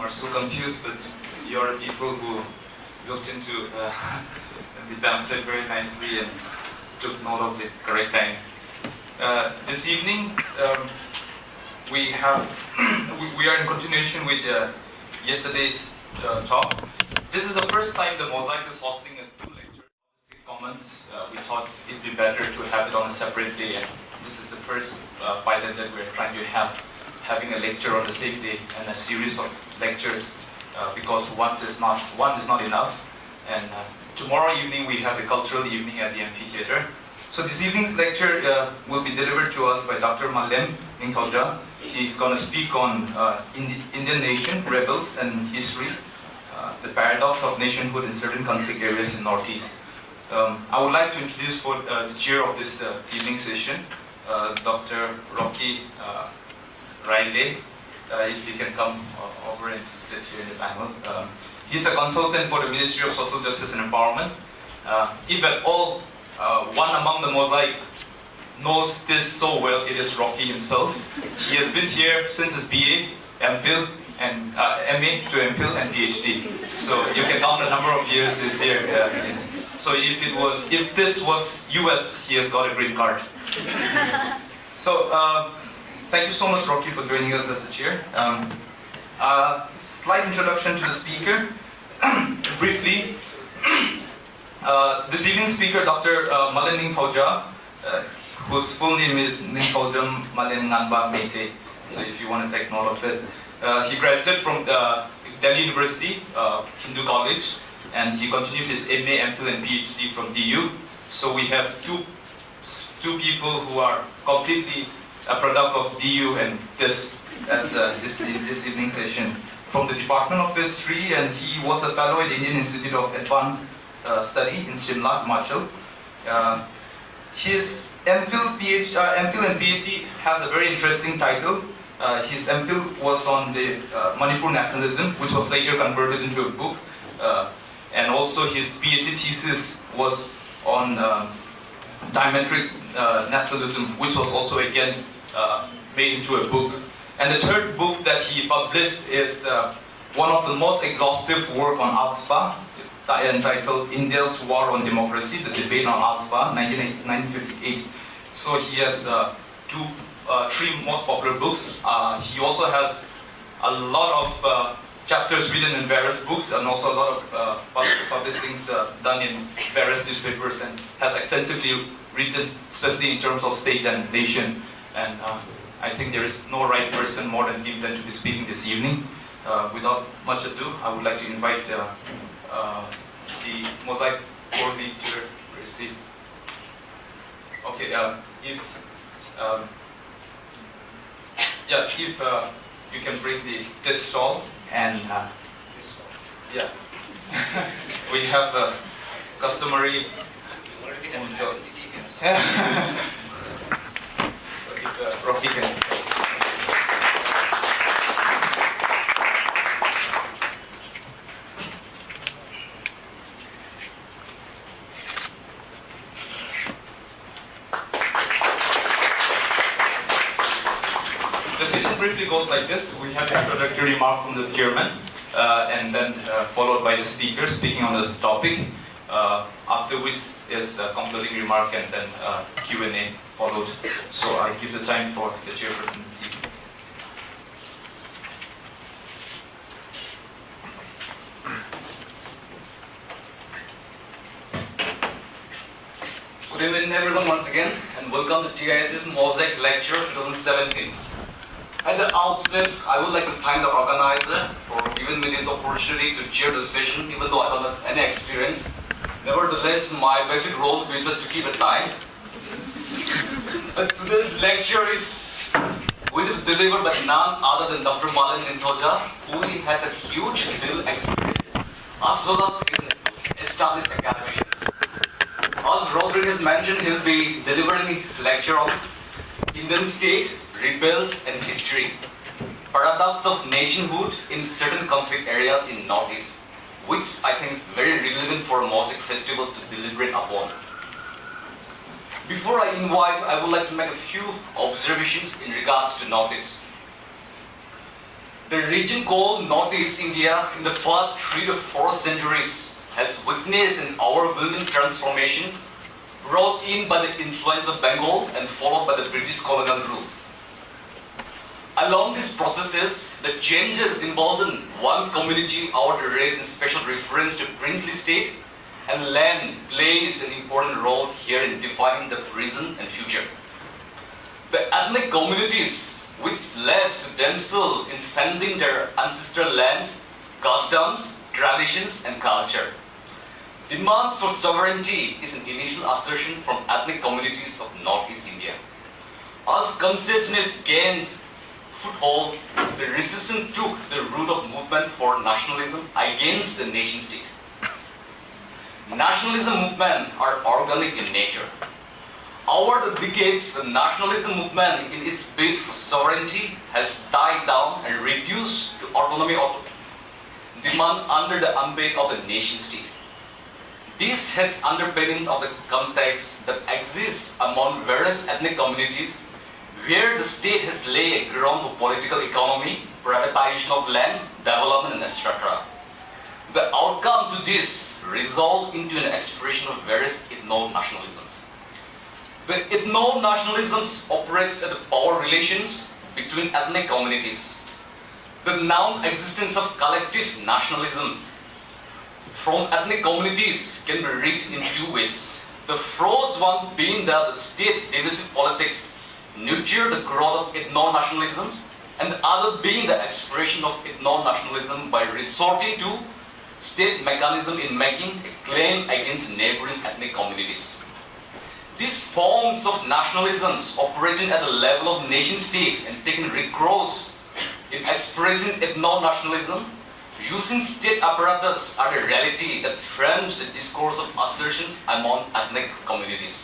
are so confused, but you are people who looked into the pamphlet very nicely and took note of the correct time. This evening, we are in continuation with yesterday's talk. This is the first time the Mosaic is hosting a two-lecture comments. We thought it'd be better to have it on a separate day, and this is the first pilot that we're trying to having a lecture on the same day and a series of lectures because one is not enough. And tomorrow evening we have the cultural evening at the amphitheater. So this evening's lecture will be delivered to us by Dr. Malem, Ningthouja. He's going to speak on Indian nation, rebels and history, the paradox of nationhood in certain conflict areas in Northeast. I would like to introduce for the chair of this evening session, Dr. Rocky Riley, if he can come over and sit here in the panel. He's a consultant for the Ministry of Social Justice and Empowerment. If at all one among the Mosaic knows this so well, it is Rocky himself. He has been here since his BA, MPhil, and MA to MPhil and PhD. So you can count the number of years he's here. So if this was US, he has got a green card. So thank you so much, Rocky, for joining us as the chair. Slight introduction to the speaker. Briefly, this evening's speaker, Dr. Malem Ningthouja, whose full name is Ningthouja Malem Nganba Mete, so if you want to take note of it. He graduated from Delhi University, Hindu College, and he continued his MA, MPhil, and PhD from DU. So we have two people who are completely a product of DU and this evening session from the Department of History, and he was a fellow at the Indian Institute of Advanced Study in Shimla, Himachal. His MPhil and PhD has a very interesting title. His MPhil was on the Manipur nationalism, which was later converted into a book, and also his PhD thesis was on diametric nationalism, which was also again made into a book. And the third book that he published is one of the most exhaustive work on AFSPA, entitled India's War on Democracy, the debate on AFSPA, 1958. So he has three most popular books. He also has a lot of chapters written in various books and also a lot of publishings done in various newspapers, and has extensively written, especially in terms of state and nation. And I think there is no right person more than him to be speaking this evening. Without much ado, I would like to invite the Mosaic board leader to receive. Okay, if you can bring the TISS shawl and yeah, we have a customary. Rocky can. The session briefly goes like this. We have an introductory remark from the chairman, and then followed by the speaker speaking on the topic, after which is a concluding remark and then Q&A followed. So I give the time for the chairperson this evening. Good evening everyone once again, and welcome to TISS Mosaic Lecture 2017. At the outset, I would like to thank the organizer for giving me this opportunity to chair the session, even though I don't have any experience. Nevertheless, my basic role will be just to keep it time. But today's lecture will be delivered by none other than Dr. Malem Ningthouja, who has a huge field experience as well as is established academician. As Rodriguez mentioned, he will be delivering his lecture on Indian state, rebels and history, paradox of nationhood in certain conflict areas in Northeast, which I think is very relevant for a Mosaic festival to deliberate upon. Before I invite, I would like to make a few observations in regards to Northeast. The region called Northeast India in the past 3 to 4 centuries has witnessed an overwhelming transformation brought in by the influence of Bengal and followed by the British colonial rule. Along these processes, the changes emboldened one community over the race in special reference to princely state, and land plays an important role here in defining the present and future. The ethnic communities which left to themselves in fending their ancestral lands, customs, traditions, and culture. Demands for sovereignty is an initial assertion from ethnic communities of Northeast India. As consciousness gained foothold, the resistance took the root of movement for nationalism against the nation state. Nationalism movements are organic in nature. Over the decades, the nationalism movement in its bid for sovereignty has died down and reduced to autonomy of demand under the umbrella of the nation state. This has underpinning of the context that exists among various ethnic communities where the state has laid a ground for political economy, privatization of land, development, and etc. The outcome to this resolved into an expression of various ethno-nationalisms. The ethno-nationalisms operates at the power relations between ethnic communities. The non-existence of collective nationalism from ethnic communities can be read in 2 ways. The first one being that the state divisive politics nurture the growth of ethno-nationalisms, and the other being the expression of ethno-nationalism by resorting to state mechanism in making a claim against neighboring ethnic communities. These forms of nationalisms operating at the level of nation-state and taking recourse in expressing ethno-nationalism using state apparatus are the reality that frames the discourse of assertions among ethnic communities.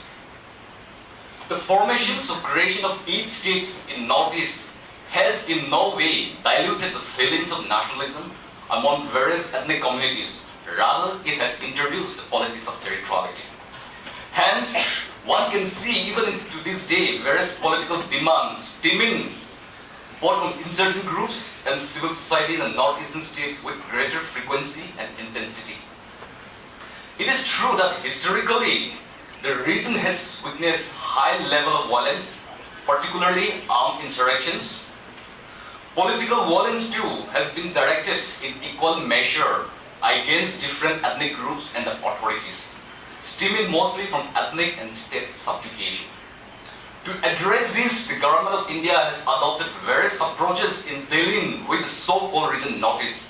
The formations of creation of each state in Northeast has in no way diluted the feelings of nationalism among various ethnic communities. Rather, it has introduced the politics of territoriality. Hence, one can see even to this day various political demands stemming both from insurgent groups and civil society in the northeastern states with greater frequency and intensity. It is true that historically, the region has witnessed high level of violence, particularly armed insurrections. Political violence too has been directed in equal measure against different ethnic groups and the authorities, stemming mostly from ethnic and state subjugation. To address this, the government of India has adopted various approaches in dealing with the so-called region Northeast.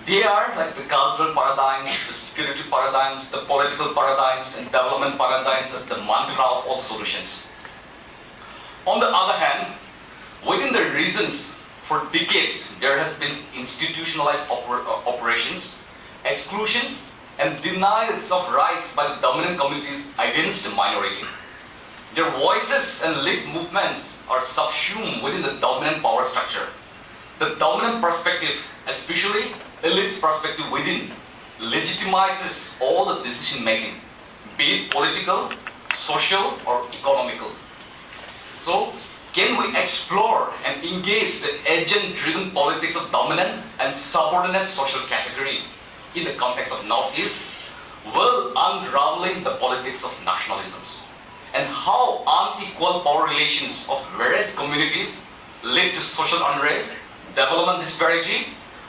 They are like the cultural paradigms, the security paradigms, the political paradigms, and development paradigms as the mantra of all solutions. On the other hand, within the regions, for decades, there has been institutionalized operations, exclusions, and denials of rights by the dominant communities against the minority. Their voices and lead movements are subsumed within the dominant power structure. The dominant perspective, especially elite's perspective within, legitimizes all the decision making, be it political, social, or economical. So, can we explore and engage the agent-driven politics of dominant and subordinate social category in the context of Northeast, while unraveling the politics of nationalisms, and how unequal power relations of various communities lead to social unrest, development disparity,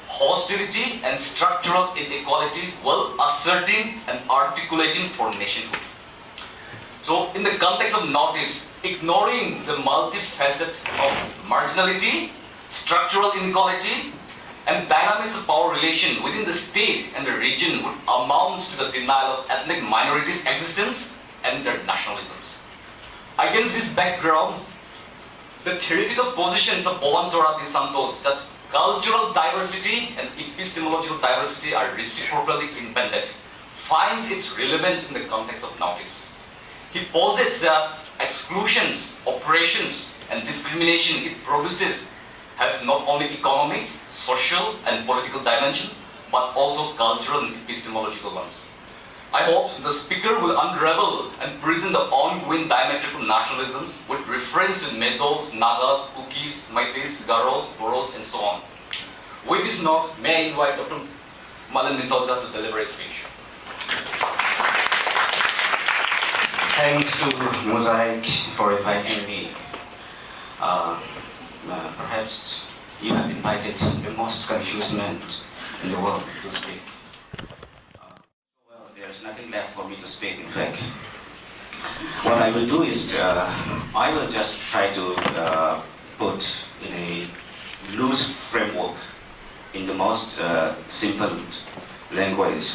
hostility, and structural inequality while asserting and articulating for nationhood. So, in the context of Northeast, ignoring the multifacets of marginality, structural inequality, and dynamics of power relation within the state and the region would amount to the denial of ethnic minorities' existence and their nationalisms. Against this background, the theoretical positions of Boaventura de Santos that cultural diversity and epistemological diversity are reciprocally independent finds its relevance in the context of Northeast. He posits that exclusions, oppressions, and discrimination it produces have not only economic, social, and political dimension, but also cultural and epistemological ones. I hope the speaker will unravel and present the ongoing diametrical nationalisms with reference to Mezos, Nagas, Kukis, Meiteis, Garos, Boros, and so on. With this note, may I invite Dr. Malem Ningthouja to deliver a speech. Thanks to Mosaic for inviting me. Perhaps you have invited the most confused man in the world to speak. Well, there's nothing left for me to speak, in fact. What I will do is, I will just try to put in a loose framework in the most simple language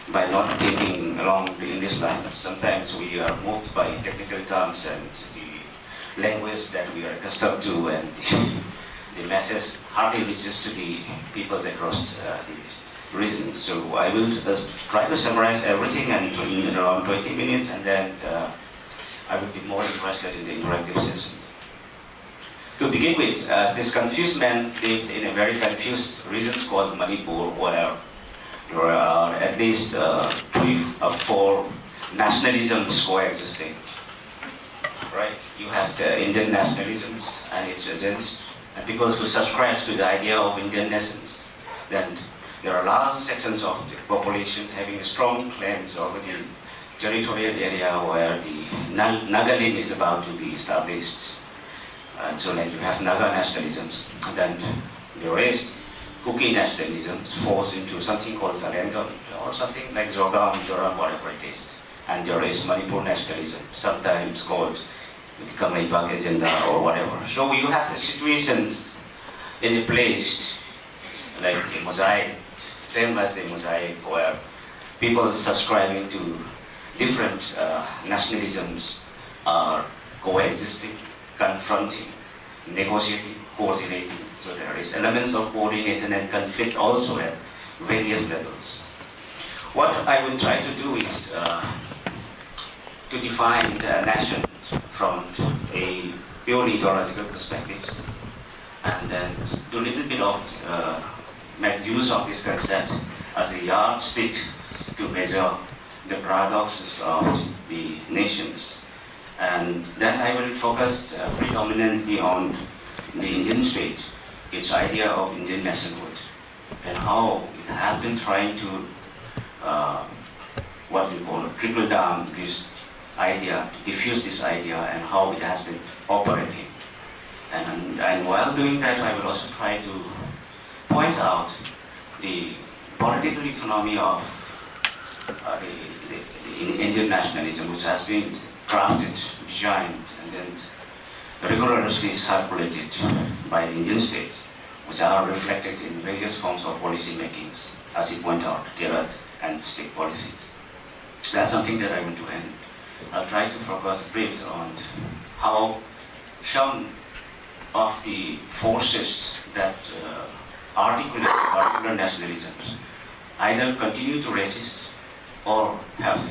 by not taking along the English language. Sometimes we are moved by technical terms and the language that we are accustomed to, and the message hardly reaches to the people across the region. So I will try to summarize everything in around 20 minutes, and then I will be more interested in the interactive session. To begin with, this confused man lived in a very confused region called Manipur, where there are at least 3 or 4 nationalisms coexisting. Right? You have the Indian nationalisms and its agents, and people who subscribe to the idea of Indian nations. Then there are large sections of the population having strong claims over the territorial area where the Nagaland is about to be established. And so like you have Naga nationalisms. And then the rest, Kuki nationalisms, falls into something called Salendon or something like Zoram, whatever it is. And there is Manipur nationalism, sometimes called the Kamaibak agenda or whatever. So you have the situations in a place like the Mosaic, same as the Mosaic, where people subscribing to different nationalisms are coexisting, confronting, negotiating, coordinating. So there is elements of coordination and conflict also at various levels. What I will try to do is to define the nation from a purely ideological perspective, and then do a little bit of make use of this concept as a yardstick to measure the paradoxes of the nations. And then I will focus predominantly on the Indian state, its idea of Indian nationhood, and how it has been trying to, what we call, trickle down this idea, to diffuse this idea, and how it has been operating. And while doing that, I will also try to point out the political economy of the Indian nationalism, which has been crafted, designed, and then rigorously circulated by the Indian state, which are reflected in various forms of policy makings, as you point out, carrot and stick policies. That's something that I want to end. I'll try to focus a bit on how some of the forces that articulate particular nationalisms either continue to resist or have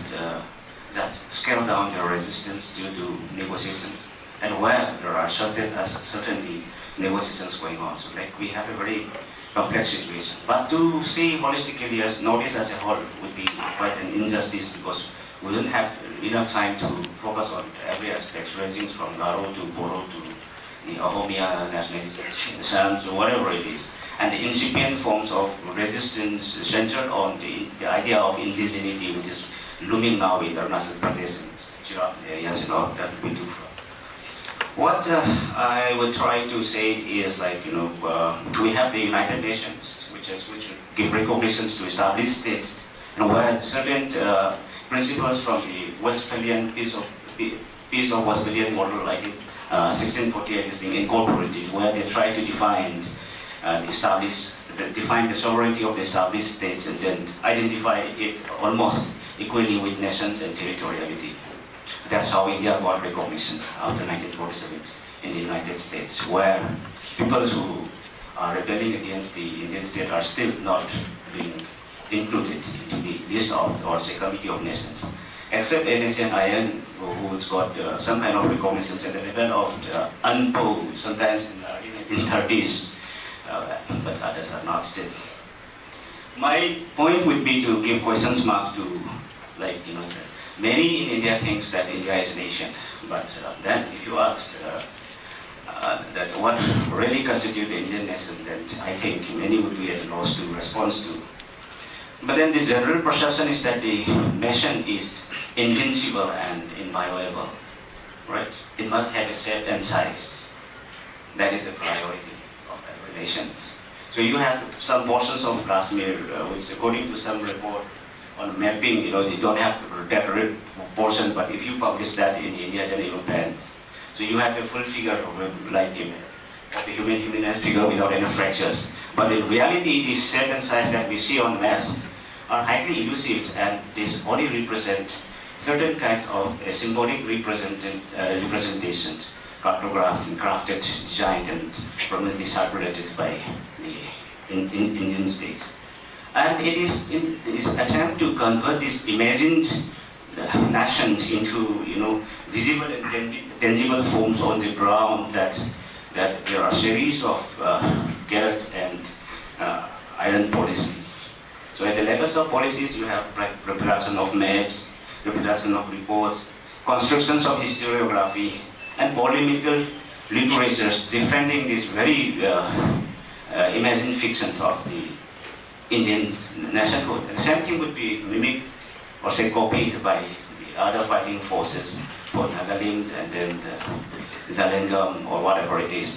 just scaled down their resistance due to negotiations, and where there are certainly negotiations going on. So like we have a very complex situation. But to see holistically as notice as a whole would be quite an injustice, because we don't have enough time to focus on every aspect, ranging from Garo to Boro to the Ahomia nationalism, or whatever it is, and the incipient forms of resistance centered on the idea of indigeneity, which is looming now with Arunachal Pradesh and Chirap areas and all that we do. What I would try to say is, like, we have the United Nations, which give recognitions to established states, and where certain principles from the Westphalian peace of Westphalian model, like 1648, is being incorporated, where they try to define the sovereignty of the established states, and then identify it almost equally with nations and territoriality. That's how India got recognition after 1947 in the United States, where people who are rebelling against the Indian state are still not being included into the list of, or say, Committee of Nations, except NACN-IN, who's got some kind of recognition at the level of UNPO, sometimes in the 1930s, but others are not still. My point would be to give questions mark to, many in India thinks that India is a nation, but then if you ask that what really constitutes the Indian nation that I think many would be at a loss to respond to. But then the general perception is that the nation is invincible and inviolable, right? It must have a shape and size. That is the priority of every nation. So you have some portions of Kashmir, which according to some report on mapping, you don't have that portion, but if you publish that in India, then you will ban. So you have a full figure of like of the human figure without any fractures. But in reality, the shape and size that we see on maps are highly elusive, and this only represent certain kinds of symbolic representations, cartographed and crafted, designed, and permanently circulated by the Indian state. And it is in this attempt to convert this imagined nation into visible and tangible forms on the ground that there are a series of carrot and iron policies. So at the levels of policies, you have reproduction of maps, reproduction of reports, constructions of historiography, and polemical literatures defending these very imagined fictions of the Indian nationhood. And the same thing would be mimicked or say copied by the other fighting forces for Nagaland and then the Zalangam or whatever it is.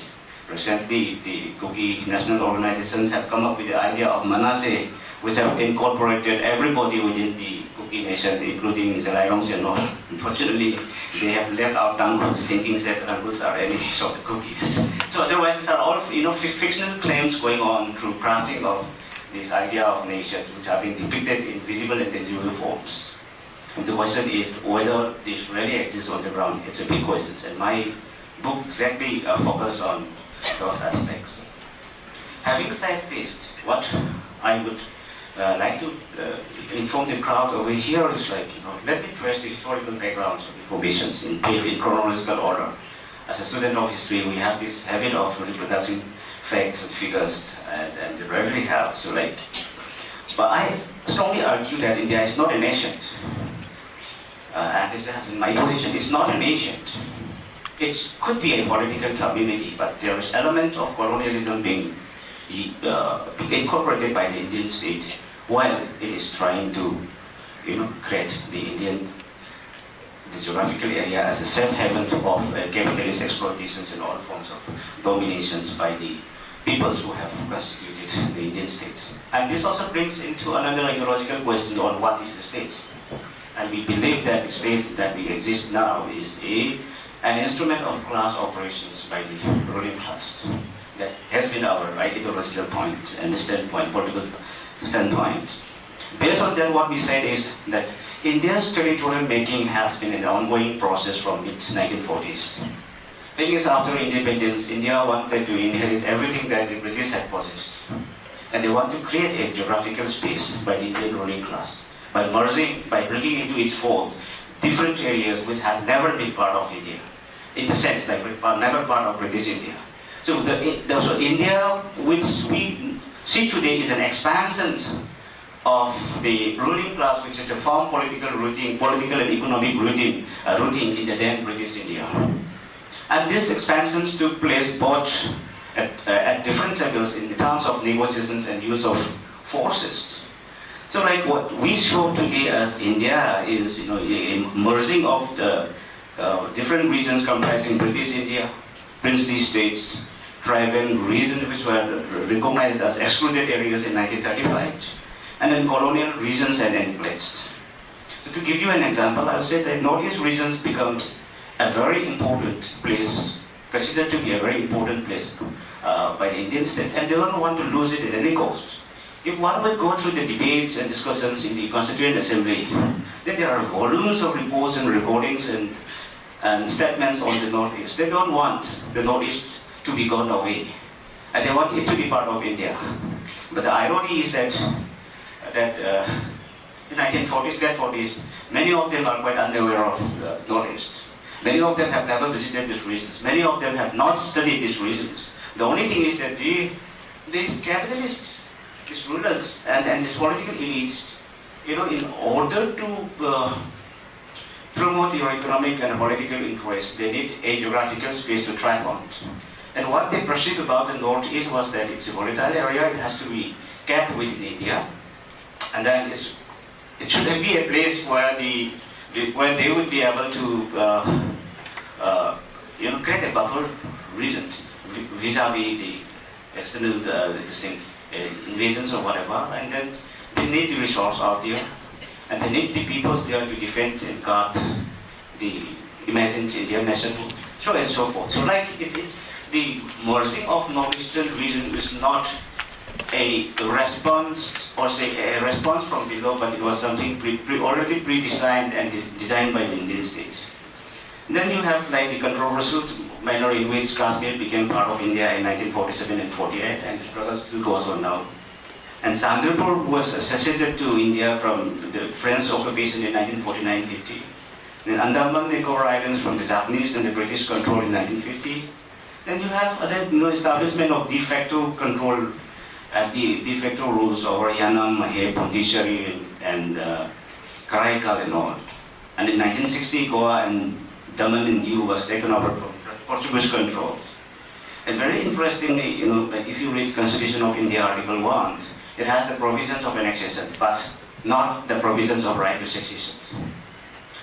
Recently, the Kuki national organizations have come up with the idea of Manasseh, which have incorporated everybody within the Kuki nation, including Zalayangs and all. Unfortunately, they have left out Tanguls, thinking that Tanguls are enemies of the Kukis. So otherwise, these are all fictional claims going on through crafting of this idea of nations, which have been depicted in visible and tangible forms. And the question is whether this really exists on the ground. It's a big question, and my book exactly focuses on those aspects. Having said this, what I would like to inform the crowd over here is let me trace the historical backgrounds of the formations in chronological order. As a student of history, we have this habit of reproducing facts and figures, and they rarely have. But I strongly argue that India is not a nation. And this has been my position. It's not a nation. It could be a political community, but there is element of colonialism being incorporated by the Indian state while it is trying to create the geographical area as a safe haven of capitalist exploitations and all forms of dominations by the peoples who have constituted the Indian state. And this also brings into another ideological question on what is the state. And we believe that the state that we exist now is an instrument of class operations by the ruling class. That has been our ideological point and standpoint, political standpoint. Based on that, what we said is that India's territorial making has been an ongoing process from mid-1940s. Thing is, after independence, India wanted to inherit everything that the British had possessed. And they want to create a geographical space by the Indian ruling class, by bringing into its fold different areas which have never been part of India. In a sense, never part of British India. So India, which we see today, is an expansion of the ruling class, which is a firm political and economic routine in the then British India. And these expansions took place both at different levels in terms of negotiations and use of forces. So what we show today as India is a merging of the different regions comprising British India, princely states, tribal regions which were recognized as excluded areas in 1935, and then colonial regions and enclaves. So to give you an example, I'll say that Northeast regions becomes a very important place, considered to be a very important place by the Indian state, and they don't want to lose it at any cost. If one would go through the debates and discussions in the Constituent Assembly, then there are volumes of reports and recordings and statements on the Northeast. They don't want the Northeast to be gone away, and they want it to be part of India. But the irony is that in 1940s, late 40s, many of them are quite unaware of the Northeast. Many of them have never visited these regions. Many of them have not studied these regions. The only thing is that these capitalists, these rulers, and these political elites, in order to promote your economic and political interests, they need a geographical space to thrive on. And what they perceived about the Northeast was that it's a volatile area, it has to be kept within India, and then it should be a place where where they would be able to create a buffer region vis-a-vis the external invasions or whatever, and then they need the resource out there, and they need the peoples there to defend and guard the imagined Indian nationhood, so and so forth. So like it's the merging of northeastern region is not a response or say a response from below, but it was something already pre-designed and designed by the Indian states. Then you have like the controversial manner in which Kashmir became part of India in 1947 and 48, and the struggle still goes on now. And Chandrapur was seceded to India from the French occupation in 1949-50. Then Andaman Nicobar Islands from the Japanese and the British control in 1950. Then you have other establishment of de facto control and the de facto rules over Yanam, Mahe, Pondicherry, and Karaikal and all. And in 1960, Goa and Daman and Diu was taken over from Portuguese control. And very interestingly, like if you read Constitution of India, Article 1, it has the provisions of annexation, but not the provisions of right to succession.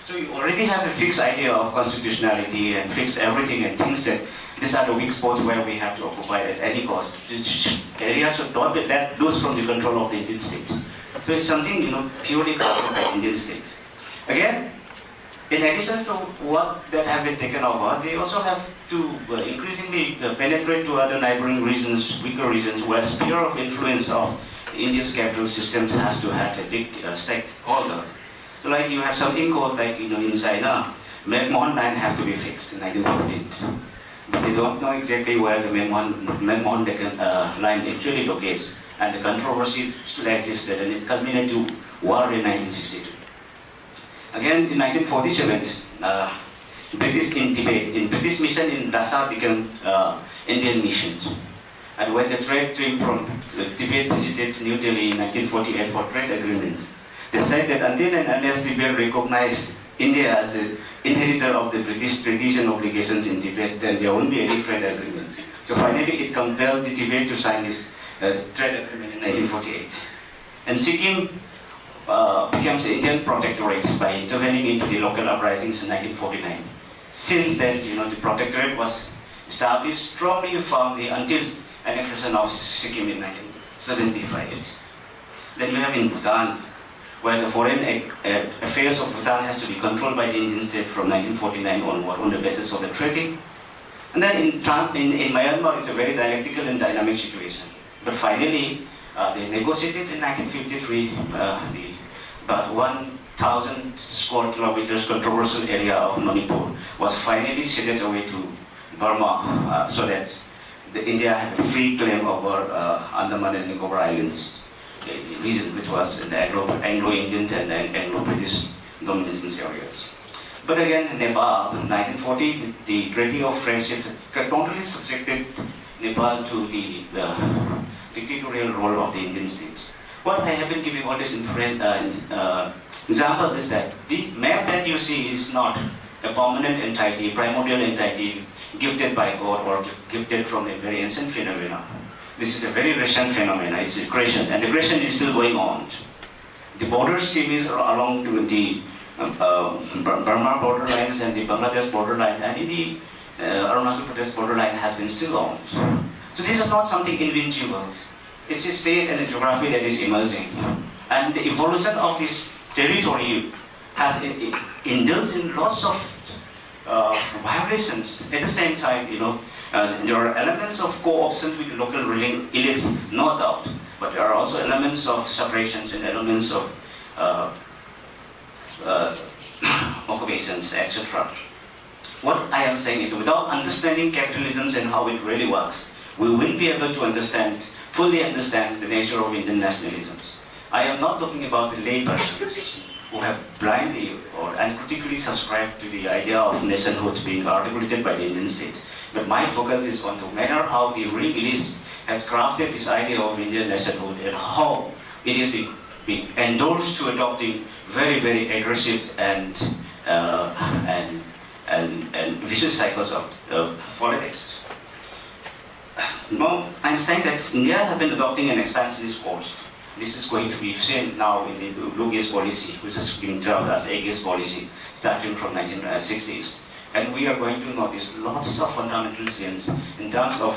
So you already have a fixed idea of constitutionality and fixed everything and thinks that these are the weak spots where we have to occupy at any cost. Areas should not be let loose from the control of the Indian state. So it's something, purely controlled by Indian state. Again, in addition to what that have been taken over, they also have to increasingly penetrate to other neighboring regions, weaker regions, where sphere of influence of India's capital systems has to have a big stakeholder. So like you have something called like, in China, Malem line have to be fixed in 1914. But they don't know exactly where the Malem line actually locates, and the controversy still existed, and it culminated to war in 1962. Again, in 1947, British in Tibet, in British mission in Lhasa became Indian missions. And when the trade team from Tibet visited New Delhi in 1948 for trade agreement, they said that until and unless Tibet recognized India as the inheritor of the British tradition obligations in Tibet, then there won't be any trade agreement. So finally, it compelled the Tibet to sign this trade agreement in 1948. And Sikkim becomes the Indian protectorate by intervening into the local uprisings in 1949. Since then, the protectorate was established strongly firmly until annexation of Sikkim in 1975. Then you have in Bhutan, where the foreign affairs of Bhutan has to be controlled by the Indian state from 1949 onward on the basis of the treaty. And then in Myanmar, it's a very dialectical and dynamic situation. But finally, they negotiated in 1953 about 1,000 square kilometers controversial area of Manipur was finally ceded away to Burma so that India had a free claim over Andaman and Nicobar Islands, the region which was in the Anglo-Indian and Anglo-British dominance areas. But again, Nepal, in 1940, the Treaty of Friendship totally subjected Nepal to the dictatorial role of the Indian states. What I have been giving all this example is that the map that you see is not a permanent entity, primordial entity gifted by God or gifted from a very ancient phenomena. This is a very recent phenomena, it's aggression, and aggression is still going on. The border scheme is along to the Burma borderlines and the Bangladesh borderline, and the Arunachal Pradesh borderline has been still on. So this is not something invincible. It's a state and a geography that is emerging. And the evolution of this territory has indulged in lots of violations. At the same time, there are elements of co-option with local ruling elites, no doubt. But there are also elements of separations and elements of occupations, etc. What I am saying is, without understanding capitalism and how it really works, we will be able to fully understand the nature of Indian nationalisms. I am not talking about the lay persons who have blindly or uncritically subscribed to the idea of nationhood being articulated by the Indian state. But my focus is on the manner how the real elites have crafted this idea of Indian nationhood and how it is being endorsed to adopting very, very aggressive and and vicious cycles of politics. Now, I'm saying that India has been adopting an expansionist course. This is going to be seen now in the blue gas policy, which is being termed as a gas policy, starting from 1960s. And we are going to notice lots of fundamental changes in terms of,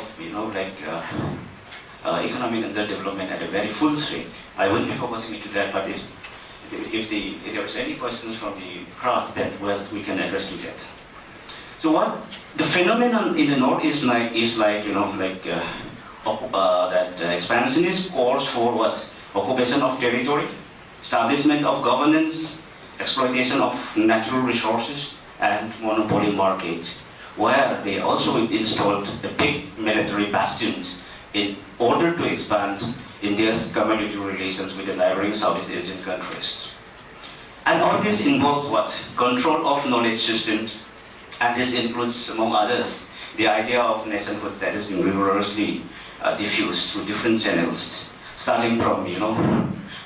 economic underdevelopment at a very full swing. I will be focusing into that, but if there's any questions from the crowd, then well, we can address to that. So what the phenomenon in the north is like that expansionist course for what? Occupation of territory, establishment of governance, exploitation of natural resources, and monopoly market, where they also installed the big military bastions in order to expand India's community relations with the neighboring Southeast Asian countries. And all this involves what? Control of knowledge systems, and this includes, among others, the idea of nationhood that is being rigorously diffused through different channels, starting from,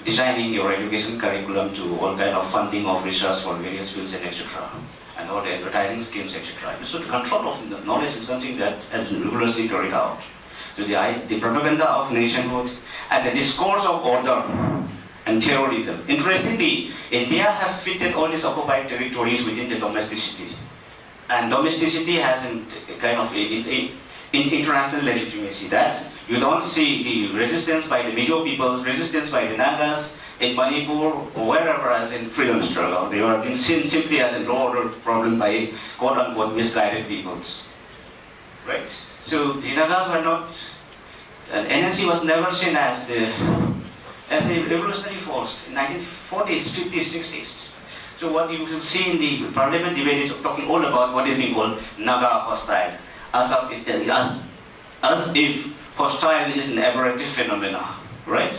designing your education curriculum to all kind of funding of research for various fields and etc. And all the advertising schemes, etc. So the control of the knowledge is something that has been rigorously carried out. So the propaganda of nationhood and the discourse of order and terrorism. Interestingly, India has fitted all these occupied territories within the domesticity. And domesticity has a kind of international legitimacy that you don't see the resistance by the Mizo peoples, resistance by the Nagas in Manipur, or wherever as in freedom struggle. They are being seen simply as a law order problem by quote-unquote misguided peoples. Right? So the Nagas were not, and NNC was never seen as a revolutionary force in 1940s, 50s, 60s. So what you will see in the parliament debate is talking all about what is being called Naga hostile, as if hostile is an aberrative phenomena, right?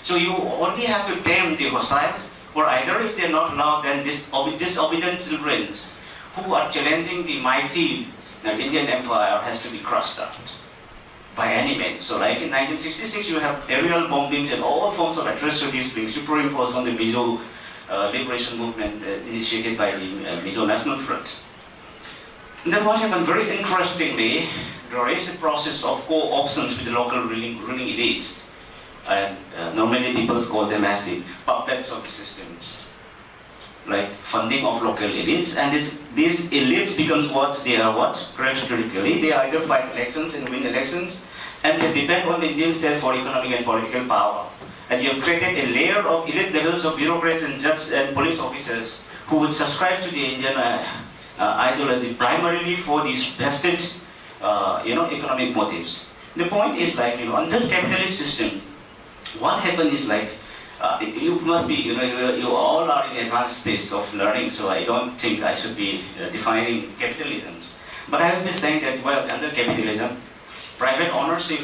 So you only have to tame the hostiles, or either if they're not allowed, then disobedient children who are challenging the mighty Indian empire has to be crushed out by any means. So like in 1966, you have aerial bombings and all forms of atrocities being superimposed on the Mizo liberation movement initiated by the Mizo National Front. And then what happened, very interestingly, there is a process of co-options with the local ruling elites. And normally people call them as the puppets of the systems. Like funding of local elites, and these elites becomes what they are what? Characteristically, they either fight elections and win elections, and they depend on the Indian state for economic and political power. And you have created a layer of elite levels of bureaucrats and judges and police officers who would subscribe to the Indian ideology primarily for these vested, economic motives. The point is like, under capitalist system, what happened is like, you must be, you all are in advanced stage of learning, so I don't think I should be defining capitalism. But I will be saying that, well, under capitalism, private ownership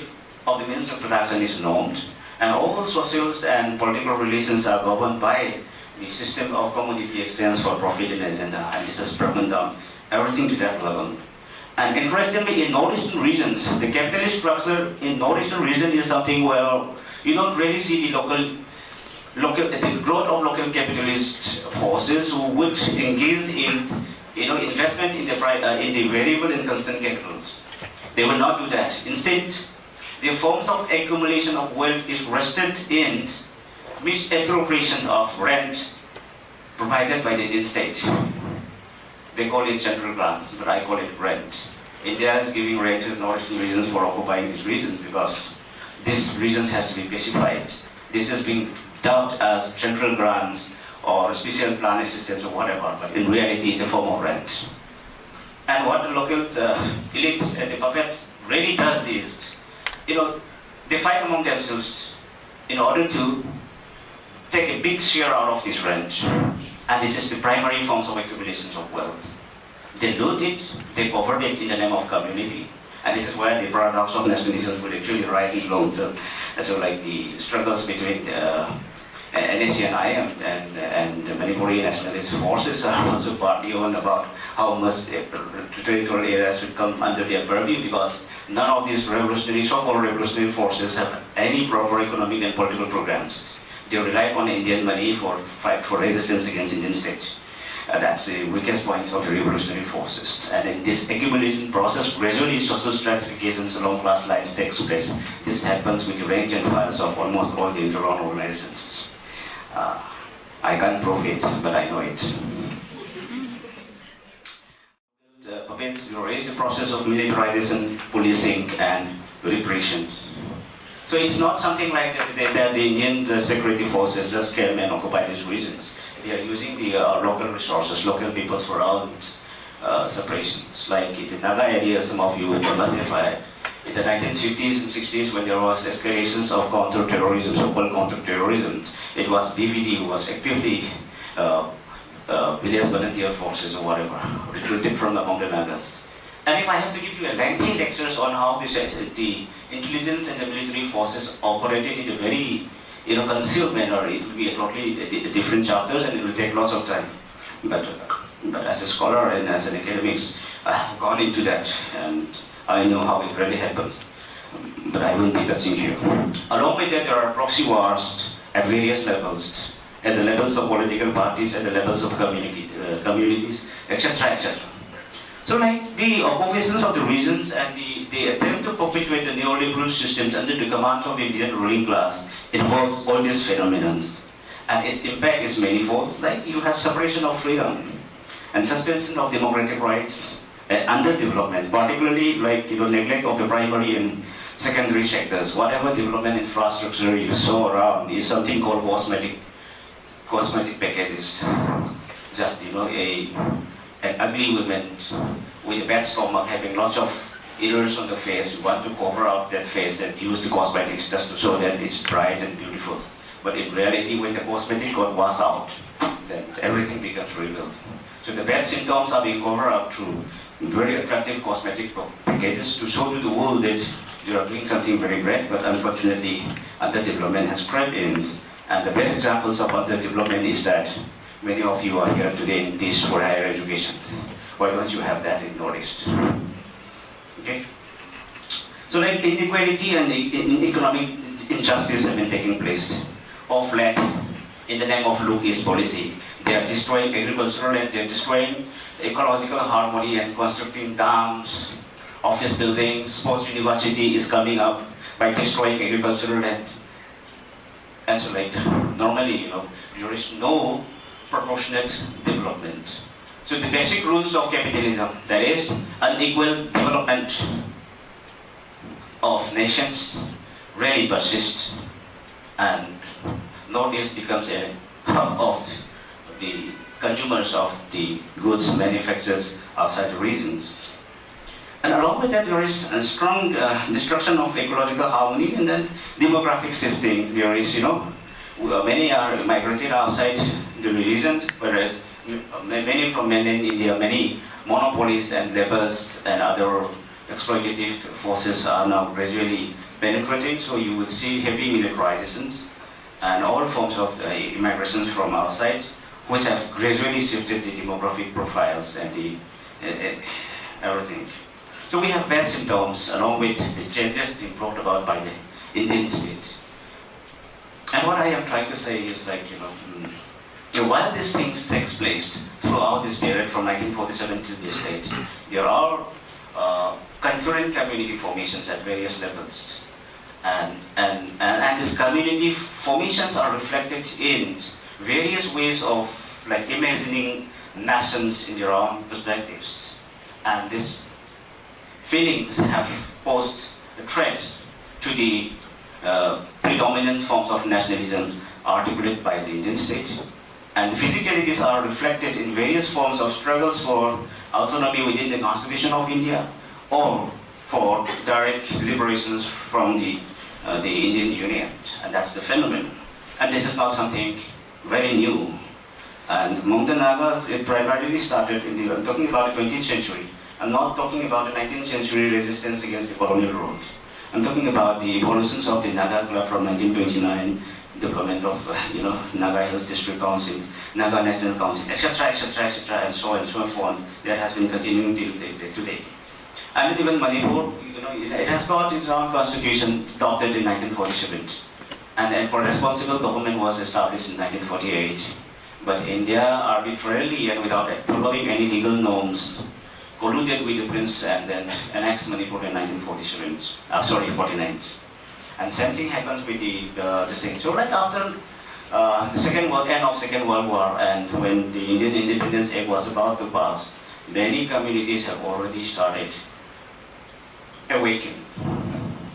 of the means of production is normed, and all social and political relations are governed by the system of commodity exchange for profit and agenda, and this has broken down everything to that level. And interestingly, in northeastern regions, the capitalist structure in northeastern region is something where you don't really see the the growth of local capitalist forces who would engage in, investment in the variable and constant capitals. They will not do that. Instead, the forms of accumulation of wealth is rested in misappropriation of rent provided by the Indian state. They call it central grants, but I call it rent. India is giving rent to the northern regions for occupying these regions because these regions has to be pacified. This is being dubbed as central grants or special plan assistance or whatever, but in reality it's a form of rent. And what the local elites and the puppets really does is, they fight among themselves in order to take a big share out of this rent. And this is the primary forms of accumulation of wealth. They loot it, they cover it in the name of community. And this is where the paradox of nationalism will actually rise in long term. So like the struggles between NSC and IM and the Manipuri nationalist forces are also partly on about how much territorial areas should come under their purview, because none of these so-called revolutionary forces have any proper economic and political programs. They rely on Indian money for fight for resistance against Indian states. That's the weakest point of the revolutionary forces. And in this accumulation process, gradually social stratifications along class lines takes place. This happens with the range and files of almost all the inter-on organizations. I can't prove it, but I know it. Is the process of militarization, policing, and repression. So it's not something like that the Indian security forces just came and occupied these regions. They are using the local resources, local peoples for own separations. Like in the Naga area, some of you must have in the 1950s and 60s, when there was escalations of counter-terrorism, so-called counter-terrorism, it was BVD who was actively village volunteer forces or whatever, recruited from among the Nagas. And if I have to give you a lengthy lectures on how the intelligence and the military forces operated in a very concealed manner, it will be a totally different chapters and it will take lots of time. But as a scholar and as an academic, I have gone into that and I know how it really happens. But I won't be touching here. Along with that, there are proxy wars at various levels, at the levels of political parties, at the levels of communities, etc., etc. So like the occupations of the regions and the attempt to perpetuate the neoliberal system under the command of the Indian ruling class involves all these phenomena. And its impact is manifold. Like you have separation of freedom and suspension of democratic rights and underdevelopment, particularly like neglect of the primary and secondary sectors. Whatever development infrastructure you saw around is something called cosmetic packages. Just an ugly woman with a bad stomach having lots of errors on the face. You want to cover up that face and use the cosmetics just to show that it's bright and beautiful. But in reality, when the cosmetics got washed out, then everything becomes revealed. So the bad symptoms are being covered up through very attractive cosmetic packages to show to the world that you are doing something very great, but unfortunately, underdevelopment has crept in. And the best examples of underdevelopment is that many of you are here today in TISS for higher education. Why don't you have that in Northeast? Okay? So like inequality and economic injustice have been taking place. Of late, in the name of Look East policy, they are destroying agricultural land, they are destroying ecological harmony and constructing dams, office buildings, sports university is coming up by destroying agricultural land. And so like, normally, there is no proportionate development. So the basic rules of capitalism, that is unequal development of nations, really persist, and Northeast becomes a hub of the consumers of the goods manufactured outside the regions. And along with that, there is a strong destruction of ecological harmony and then demographic shifting. There is, many are migrated outside the regions, whereas many from mainland India, many monopolists and laborers and other exploitative forces are now gradually penetrating. So you will see heavy militarizations and all forms of immigrations from outside, which have gradually shifted the demographic profiles and the everything. So we have bad symptoms along with the changes being brought about by the Indian state. And what I am trying to say is like, while these things takes place throughout this period from 1947 to this date, there are concurrent community formations at various levels. And these community formations are reflected in various ways of like imagining nations in their own perspectives. And these feelings have posed a threat to the predominant forms of nationalism articulated by the Indian state. And physically these are reflected in various forms of struggles for autonomy within the Constitution of India or for direct liberations from the Indian Union. And that's the phenomenon. And this is not something very new. And among the Nagas, it primarily started I'm talking about the 20th century. I'm not talking about the 19th century resistance against the colonial rule. I'm talking about the evolutions of the Naga Club from 1929, development of Naga Hills District Council, Naga National Council, etc., etc., etc., and so on and so forth. That has been continuing till today. And even Manipur, it has got its own constitution adopted in 1947. And for responsible government was established in 1948. But India arbitrarily and without following any legal norms colluded with the prince and then annexed Manipur in 1947. 49. And same thing happens with the thing. So right after the end of Second World War, and when the Indian Independence Act was about to pass, many communities have already started awakening.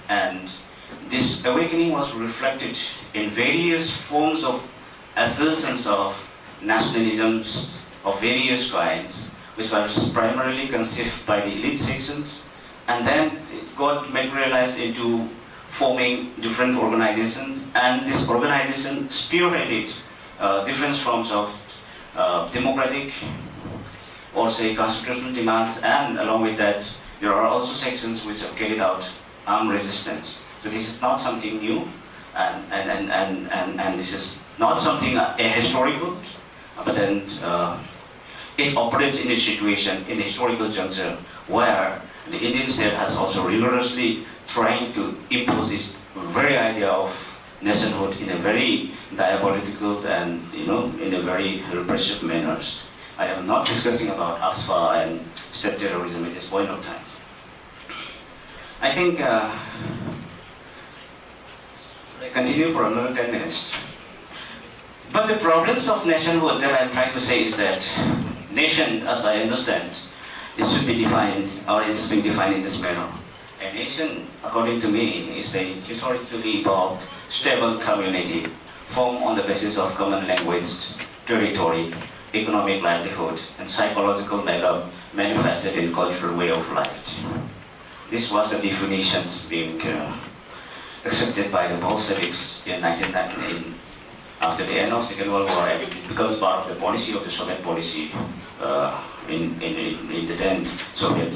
And this awakening was reflected in various forms of assertions of nationalisms of various kinds, which was primarily conceived by the elite sections, and then it got materialized into forming different organizations, and this organization spearheaded different forms of democratic or say constitutional demands, and along with that there are also sections which have carried out armed resistance. So this is not something new, and this is not something historical, but then it operates in a situation, in a historical juncture, where the Indian state has also rigorously trying to impose this very idea of nationhood in a very diabolical and in a very repressive manner. I am not discussing about AFSPA and state terrorism at this point of time. I think I continue for another 10 minutes. But the problems of nationhood that I'm trying to say is that nation, as I understand, it should be defined, or it's being defined in this manner. A nation, according to me, is a historically evolved, stable community formed on the basis of common language, territory, economic livelihood, and psychological makeup manifested in cultural way of life. This was the definitions being accepted by the Bolsheviks in 1919 after the end of Second World War, and it becomes part of the policy of the Soviet policy in the then Soviet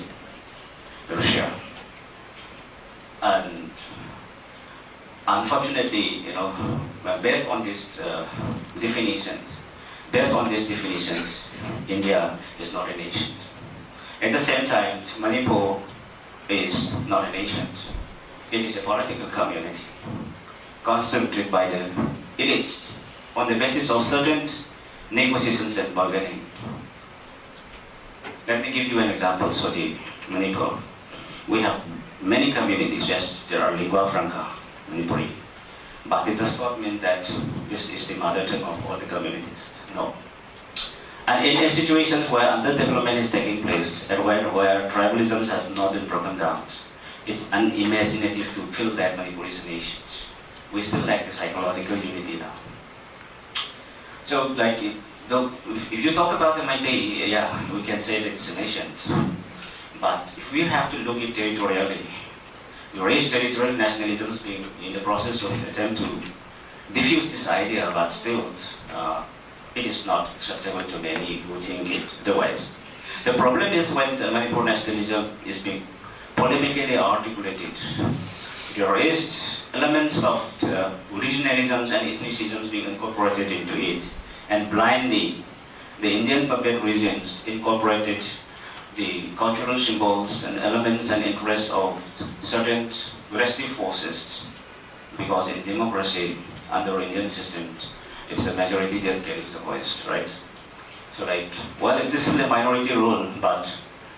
Russia. And unfortunately, based on these definitions, India is not a nation. At the same time, Manipur is not a nation. It is a political community constituted by the elites on the basis of certain negotiations and bargaining. Let me give you an example for the Manipur. We have many communities, yes, there are lingua franca, Manipuri, but it does not mean that this is the mother tongue of all the communities, no. And in situations where underdevelopment is taking place, and where tribalisms have not been broken down, it's unimaginative to feel that Manipur is a nation. We still lack the psychological unity now. So, like, if you talk about the Meitei, yeah, we can say that it's a nation. But if we have to look at territorially, we raise territorial nationalisms being in the process of attempt to diffuse this idea, but still, it is not acceptable to many who think it otherwise. The problem is when the Manipur nationalism is being polemically articulated. There is elements of regionalisms and ethnicisms being incorporated into it, and blindly the Indian puppet regimes incorporated the cultural symbols and elements and interests of certain restive forces, because in democracy, under Indian systems, it's the majority that carries the voice, right? So well, this is a minority rule, but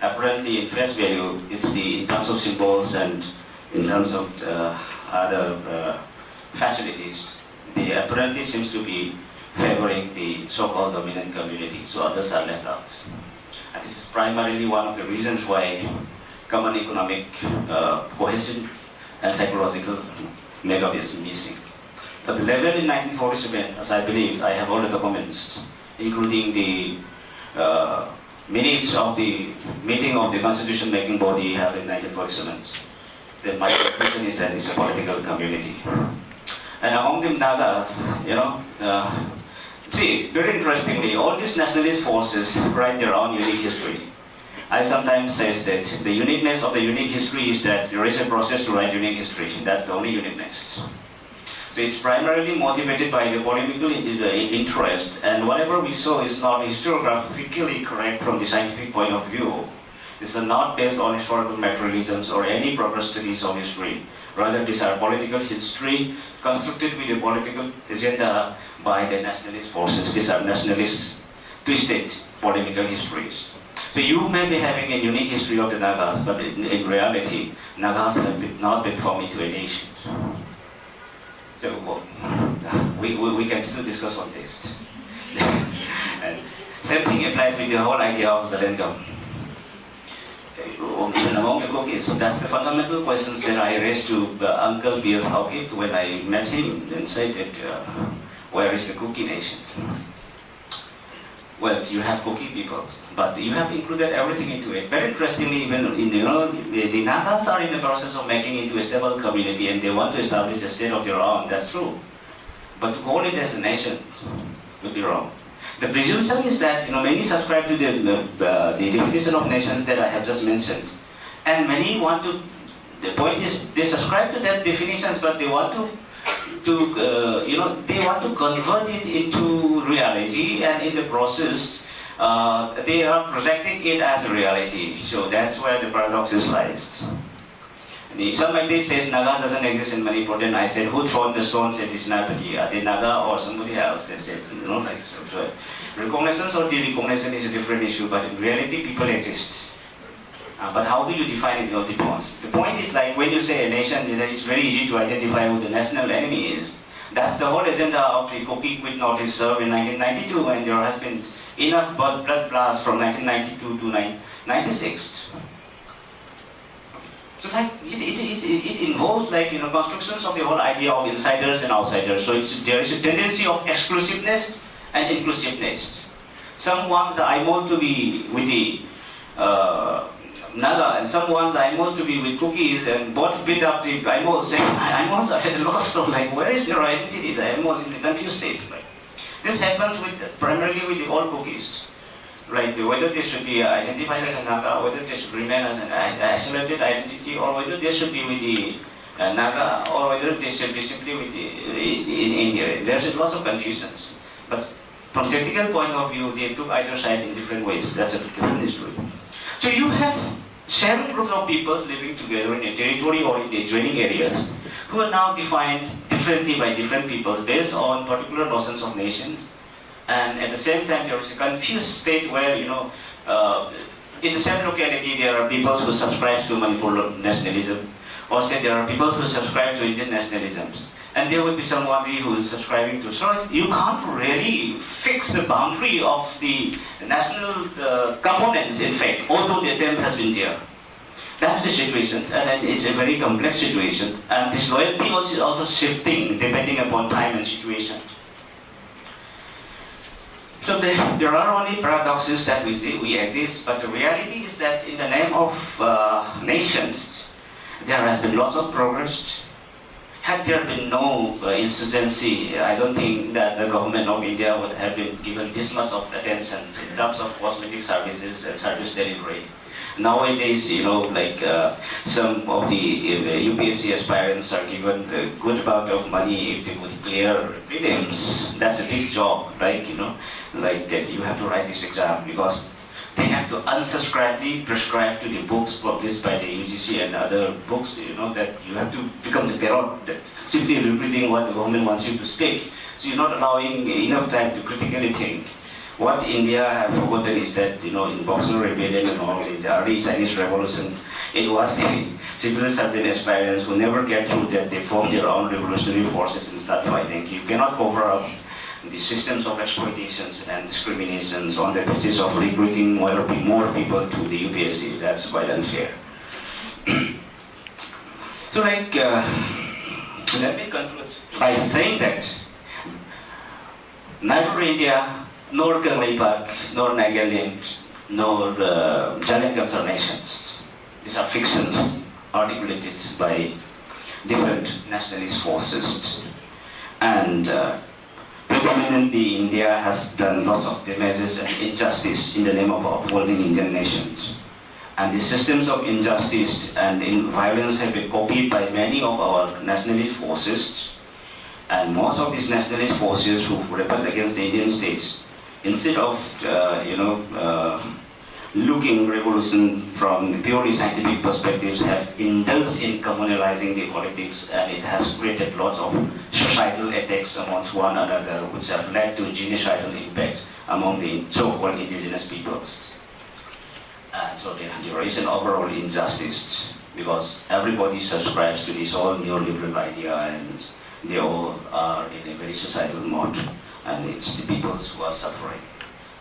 apparently in face value, it's in terms of symbols and in terms of other facilities, they apparently seems to be favoring the so-called dominant community, so others are left out. And this is primarily one of the reasons why common economic cohesion and psychological makeup is missing. But the level in 1947, as I believe, I have all the documents, including the minutes of the meeting of the constitution making body held in 1947. Then my conclusion is that it's a political community. And among the Nagas, see, very interestingly, all these nationalist forces write their own unique history. I sometimes say that the uniqueness of the unique history is that there is a process to write unique history. That's the only uniqueness. So it's primarily motivated by the polemical interest, and whatever we saw is not historiographically correct from the scientific point of view. These are not based on historical materialisms or any proper studies of history. Rather, these are political history constructed with a political agenda by the nationalist forces. These are nationalist, twisted polemical histories. So you may be having a unique history of the Nagas, but in reality, Nagas have not been formed into a nation. So we can still discuss on this. And same thing applies with the whole idea of Zelensky. Even among the cookies, that's the fundamental questions that I raised to Uncle B.S. Hawkins when I met him and said that, where is the cookie nation? Well, you have cookie peoples, but you have included everything into it. Very interestingly, even the Nagas are in the process of making into a stable community, and they want to establish a state of their own. That's true, but to call it as a nation would be wrong. The presumption is that many subscribe to the definition of nations that I have just mentioned, and many want to. The point is, they subscribe to that definitions, but they want they want to convert it into reality, and in the process, they are projecting it as a reality. So that's where the paradox is lies. Somebody says Naga doesn't exist in Manipur, then I said, who thrown the stones at this Nagati? Are they Naga or somebody else? They said, like so. So reconnaissance or de-reconnaissance is a different issue, but in reality, people exist. But how do you define it, the points? The point is like when you say a nation, it's very easy to identify who the national enemy is. That's the whole agenda of the Cookie Quit Notice served in 1992, and there has been enough blood blast from 1992 to 1996. So like it involves constructions of the whole idea of insiders and outsiders. So there is a tendency of exclusiveness and inclusiveness. Some want the IMO to be with the Naga, and some want the IMOs to be with cookies, and both beat up the IMOs, saying IMOs are at a loss of where is their identity? The IMOs in the confused state. Right? This happens primarily with the old cookies. Right? Whether they should be identified as a Naga, whether they should remain as an isolated identity, or whether they should be with the Naga, or whether they should be simply with in India. There's lots of confusions. But from technical point of view, they took either side in different ways. That's a different history. So you have several groups of people living together in a territory or in the adjoining areas who are now defined differently by different peoples based on particular notions of nations. And at the same time, there is a confused state where, in the same locality, there are people who subscribe to Manipur nationalism, or say there are people who subscribe to Indian nationalisms. And there will be somebody who is subscribing to. So you can't really fix the boundary of the national components, in fact, although the attempt has been there. That's the situation, and it's a very complex situation. And this loyalty is also shifting depending upon time and situation. So there are only paradoxes that we see, we exist, but the reality is that in the name of nations, there has been lots of progress. Had there been no insurgency, I don't think that the government of India would have been given this much of attention in terms of cosmetic services and service delivery. Nowadays, some of the UPSC aspirants are given a good amount of money if they could clear prelims. That's a big job, right? Like that you have to write this exam because they have to unsubscribe, prescribe to the books published by the UGC and other books, that you have to become the parrot, simply repeating what the government wants you to speak. So you're not allowing enough time to critically think. What India have forgotten is that, in Boxer Rebellion and all, in the early Chinese Revolution, it was the civil servant aspirants who never get through that they formed their own revolutionary forces and start fighting. You cannot cover up the systems of exploitations and discriminations on the basis of recruiting more people to the UPSC. That's quite unfair. So let me conclude by saying that neither India, nor Ganglei Park, nor Nagaland, nor Jalangams are nations. These are fictions articulated by different nationalist forces. And predominantly, India has done lots of damages and injustice in the name of upholding Indian nations. And the systems of injustice and violence have been copied by many of our nationalist forces. And most of these nationalist forces who rebelled against the Indian states, instead of looking revolution from purely scientific perspectives have indulged in communalizing the politics, and it has created lots of societal attacks amongst one another, which have led to genocidal impacts among the so-called indigenous peoples. And so there is an overall injustice because everybody subscribes to this whole neoliberal idea, and they all are in a very societal mode, and it's the peoples who are suffering.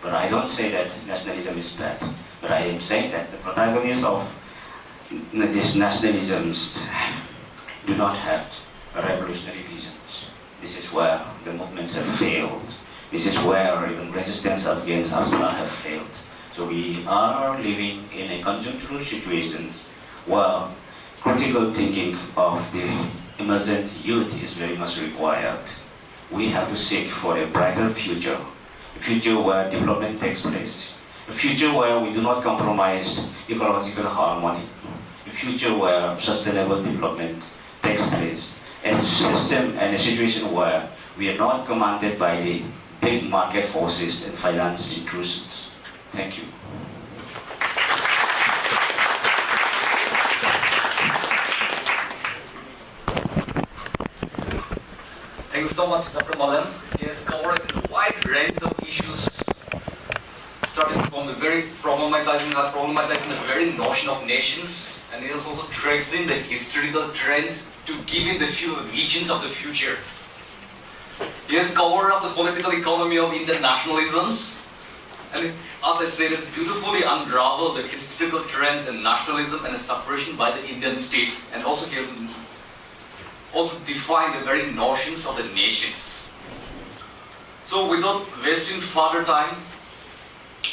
But I don't say that nationalism is bad, but I am saying that the protagonists of these nationalisms do not have revolutionary visions. This is where the movements have failed. This is where even resistance against Arsenal have failed. So we are living in a conjunctural situation where critical thinking of the emergent youth is very much required. We have to seek for a brighter future, a future where development takes place, a future where we do not compromise ecological harmony, a future where sustainable development takes place, a system and a situation where we are not commanded by the big market forces and finance intrusions. Thank you. Thank you so much, Dr. Malem. He has covered a wide range of issues, starting from the very problematizing the very notion of nations, and he has also traced in the historical trends to give in the few visions of the future. He has covered up the political economy of Indian nationalisms, and as I said, has beautifully unraveled the historical trends and nationalism and separation by the Indian states, and also he has also defined the very notions of the nations. So without wasting further time,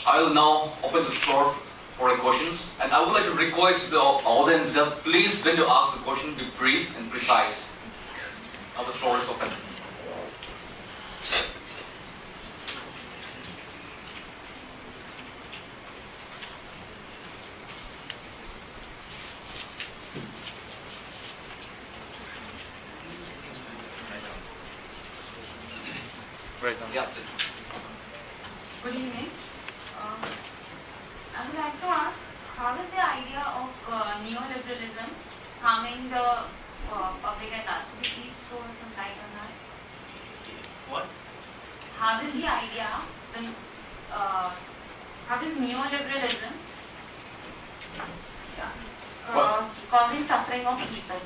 I will now open the floor for questions, and I would like to request the audience that please, when you ask the question, be brief and precise. Now the floor is open. Right now. Yeah. Good evening. I would like to ask, how is the idea of neoliberalism harming the public at large? Could you please throw some light on that? What? How is the idea, how is neoliberalism causing suffering of people?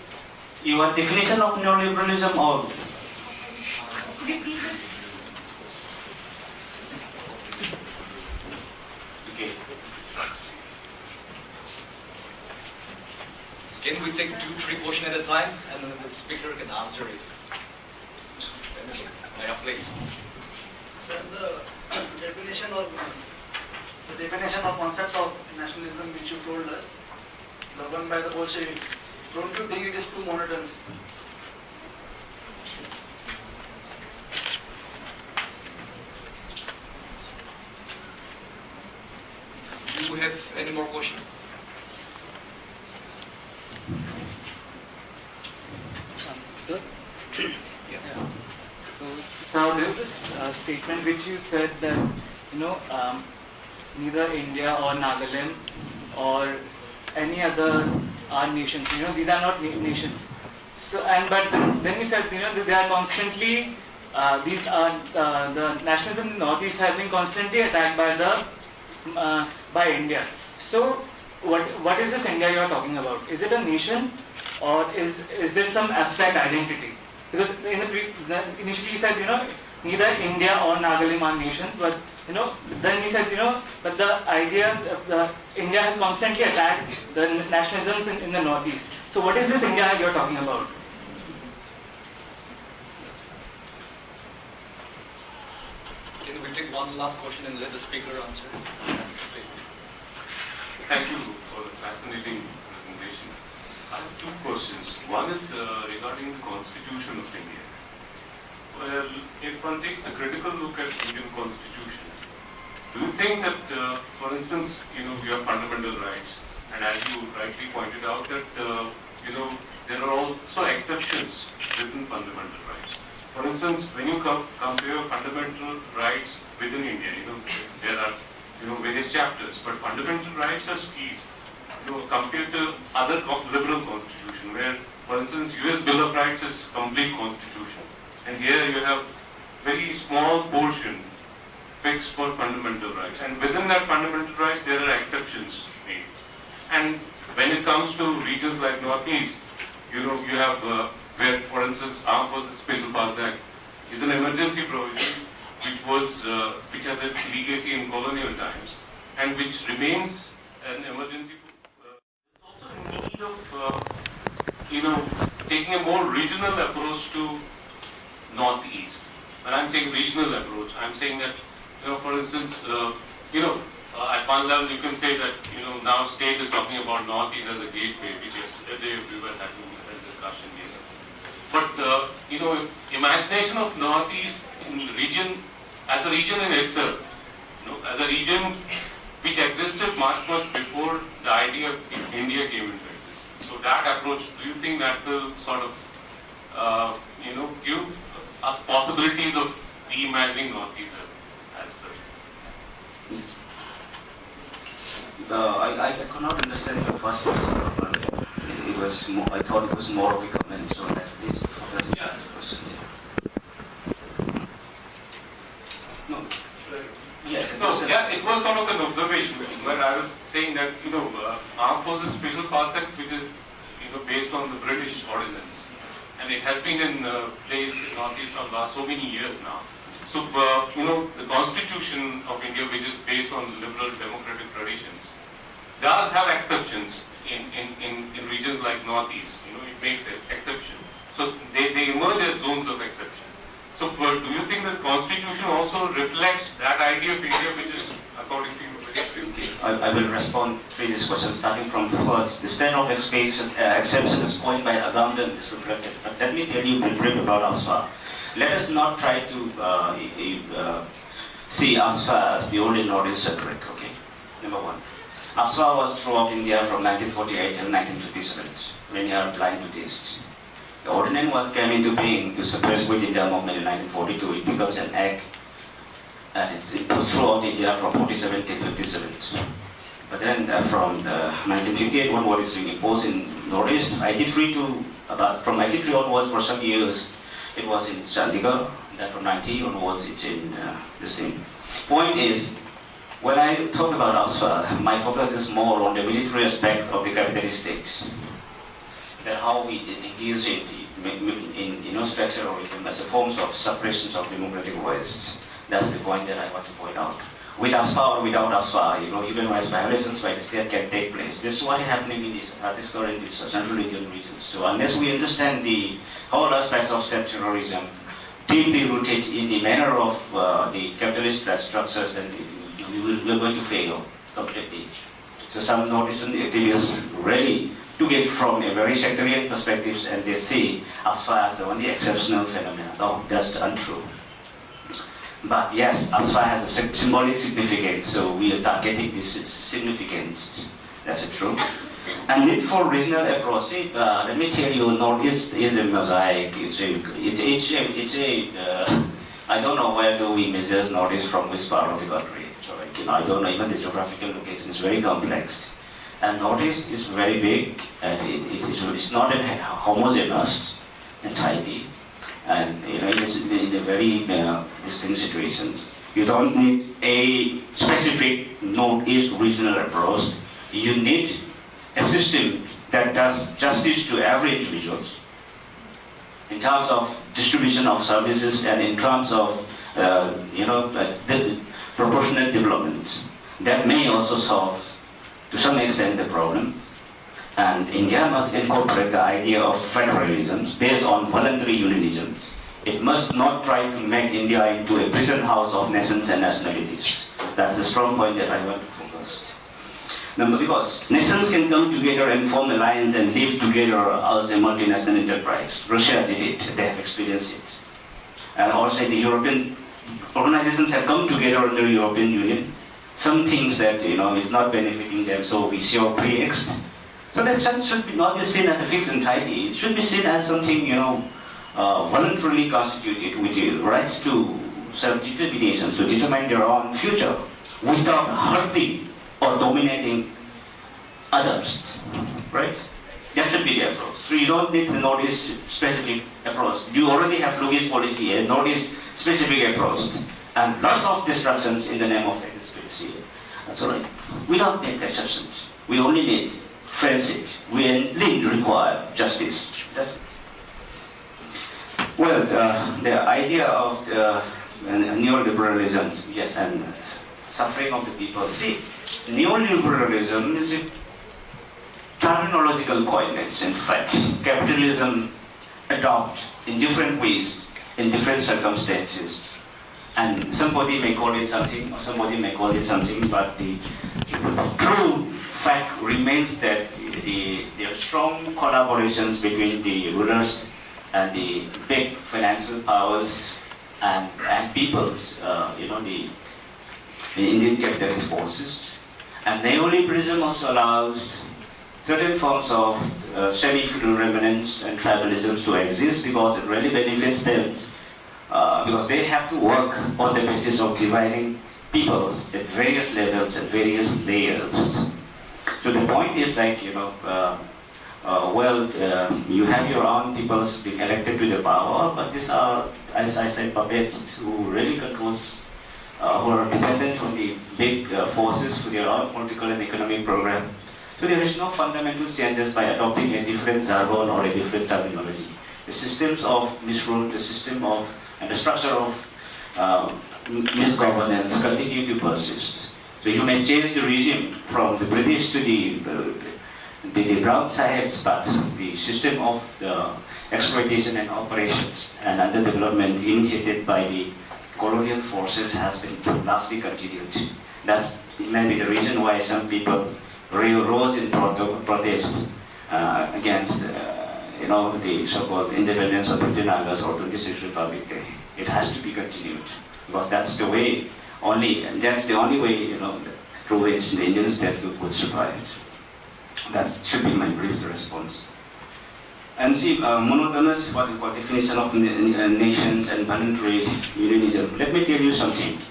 Your definition of neoliberalism, or Could you please okay. Can we take 2-3 questions at a time, and then the speaker can answer it? Yeah, please. Sir, the definition of concept of nationalism which you told us, the one by the Bolsheviks, don't you think it is too monotonous? Do you have any more questions? Sir? Yeah. So there's this statement which you said that, neither India or Nagaland or any other are nations. These are not nations. So, but then you said, they are constantly, these are, the nationalism in the Northeast have been constantly attacked by India. So, what is this India you are talking about? Is it a nation, or is this some abstract identity? Because initially you said, neither India or Nagaland are nations, but then you said, but the idea of India has constantly attacked the nationalisms in the Northeast. So what is this India you are talking about? Can we take one last question and let the speaker answer? Please. Thank you for the fascinating presentation. I have 2 questions. One is regarding the Constitution of India. Well, if one takes a critical look at Indian Constitution, do you think that, for instance, we have fundamental rights, and as you rightly pointed out that, there are also exceptions within fundamental rights. For instance, when you compare fundamental rights within India, there are various chapters, but fundamental rights are squeezed, compared to other liberal constitution, where, for instance, U.S. Bill of Rights is complete constitution, and here you have very small portion fixed for fundamental rights, and within that fundamental rights there are exceptions made. And when it comes to regions like Northeast, you have where, for instance, Armed Forces Special Powers Act is an emergency provision which has its legacy in colonial times and which remains an emergency. It's also in need of taking a more regional approach to Northeast. When I'm saying regional approach, I'm saying that for instance, at one level you can say that now state is talking about Northeast as a gateway, which yesterday we were having a discussion here. But imagination of Northeast in region as a region in itself, as a region which existed much before the idea of India came into existence. So that approach, do you think that will sort of give us possibilities of reimagining Northeast as well? I could not understand your first question. It was more, I thought it was more of a comment, so that please focus on the question. No. Yes. It was sort of an observation where I was saying that Armed Forces Special Powers Act, which is based on the British ordinance, and it has been in place in Northeast for last so many years now. So the Constitution of India, which is based on liberal democratic traditions, does have exceptions in regions like Northeast. It makes an exception. So they emerge as zones of exception. So do you think the Constitution also reflects that idea of India, which is, according to you, I will respond to this question starting from the first. The stand of exception is coined by Agamben is reflected. But let me tell you a brief about ASFA. Let us not try to see ASFA as purely Northeast rhetoric, okay? Number one. ASFA was throughout India from 1948 till 1957, when you are blind to taste. The ordinance came into being to suppress Quit India movement in 1942. It becomes an act, and it was throughout India from 47 till 57. But then from 1958 onward, it's being imposed in Northeast. From 93 onwards, for some years, it was in Chandigarh. Then from 90 onwards, it's in this thing. Point is, when I talk about ASFA, my focus is more on the military aspect of the capitalist state. That how we engage in structuralism as a forms of suppressions of democratic West. That's the point that I want to point out. With ASFA or without ASFA, human rights violations by the state can take place. This is what is happening in this current Central Indian regions. So unless we understand the whole aspects of state terrorism, deeply rooted in the manner of the capitalist structures, then we're going to fail completely. So some Northeastern activists really took it from a very sectarian perspective, and they see ASFA as the only exceptional phenomenon. No, that's untrue. But yes, ASFA has a symbolic significance, so we are targeting this significance. That's true. And need for regional approach. Let me tell you, Northeast is a mosaic. I don't know where do we measure Northeast from which part of the country. So I don't know, even the geographical location is very complex. And Northeast is very big, and it's not a homogeneous entirety. And it is in a very distinct situations. You don't need a specific Northeast regional approach. You need a system that does justice to every individual in terms of distribution of services and in terms of the proportionate development. That may also solve to some extent the problem. And India must incorporate the idea of federalism based on voluntary unionism. It must not try to make India into a prison house of nations and nationalities. That's a strong point that I want to focus. Because nations can come together and form alliance and live together as a multinational enterprise. Russia did it, they have experienced it. And also the European organizations have come together under the European Union. Some things that is not benefiting them, so we show pretext. So that should not be seen as a fixed entirety. It should be seen as something voluntarily constituted with the rights to self-determination, to determine their own future. without hurting or dominating others, right? That should be the approach. So you don't need the Northeast specific approach. You already have Lugis policy and Northeast specific approach, and lots of distractions in the name of conspiracy. That's all right. We don't need exceptions. We only need friendship. We only require justice. That's it. Well, the idea of neoliberalism, yes, and suffering of the people. See, neoliberalism is a terminological coinage, in fact. Capitalism adopts in different ways, in different circumstances. And somebody may call it something, or somebody may call it something, but the true fact remains that there are strong collaborations between the rulers and the big financial powers and peoples, the Indian capitalist forces. And neoliberalism also allows certain forms of semi-feudal remnants and tribalisms to exist because it really benefits them, because they have to work on the basis of dividing peoples at various levels and various layers. So the point is like, you have your own peoples being elected to the power, but these are, as I said, puppets who really control, who are dependent on the big forces for their own political and economic program. So there is no fundamental changes by adopting a different jargon or a different terminology. The systems of misrule, the system of, and the structure of misgovernance continue to persist. So you may change the regime from the British to the Brown Sahibs, but the system of exploitation and operations and underdevelopment initiated by the colonial forces has been largely continued. That may be the reason why some people rose in protest against the so-called independence of 15 August or 26th Republic Day. It has to be continued because that's the way that's the only way through which the Indian state could survive. That should be my brief response. And see, monotonous, what we call definition of nations and voluntary unionism. Let me tell you something.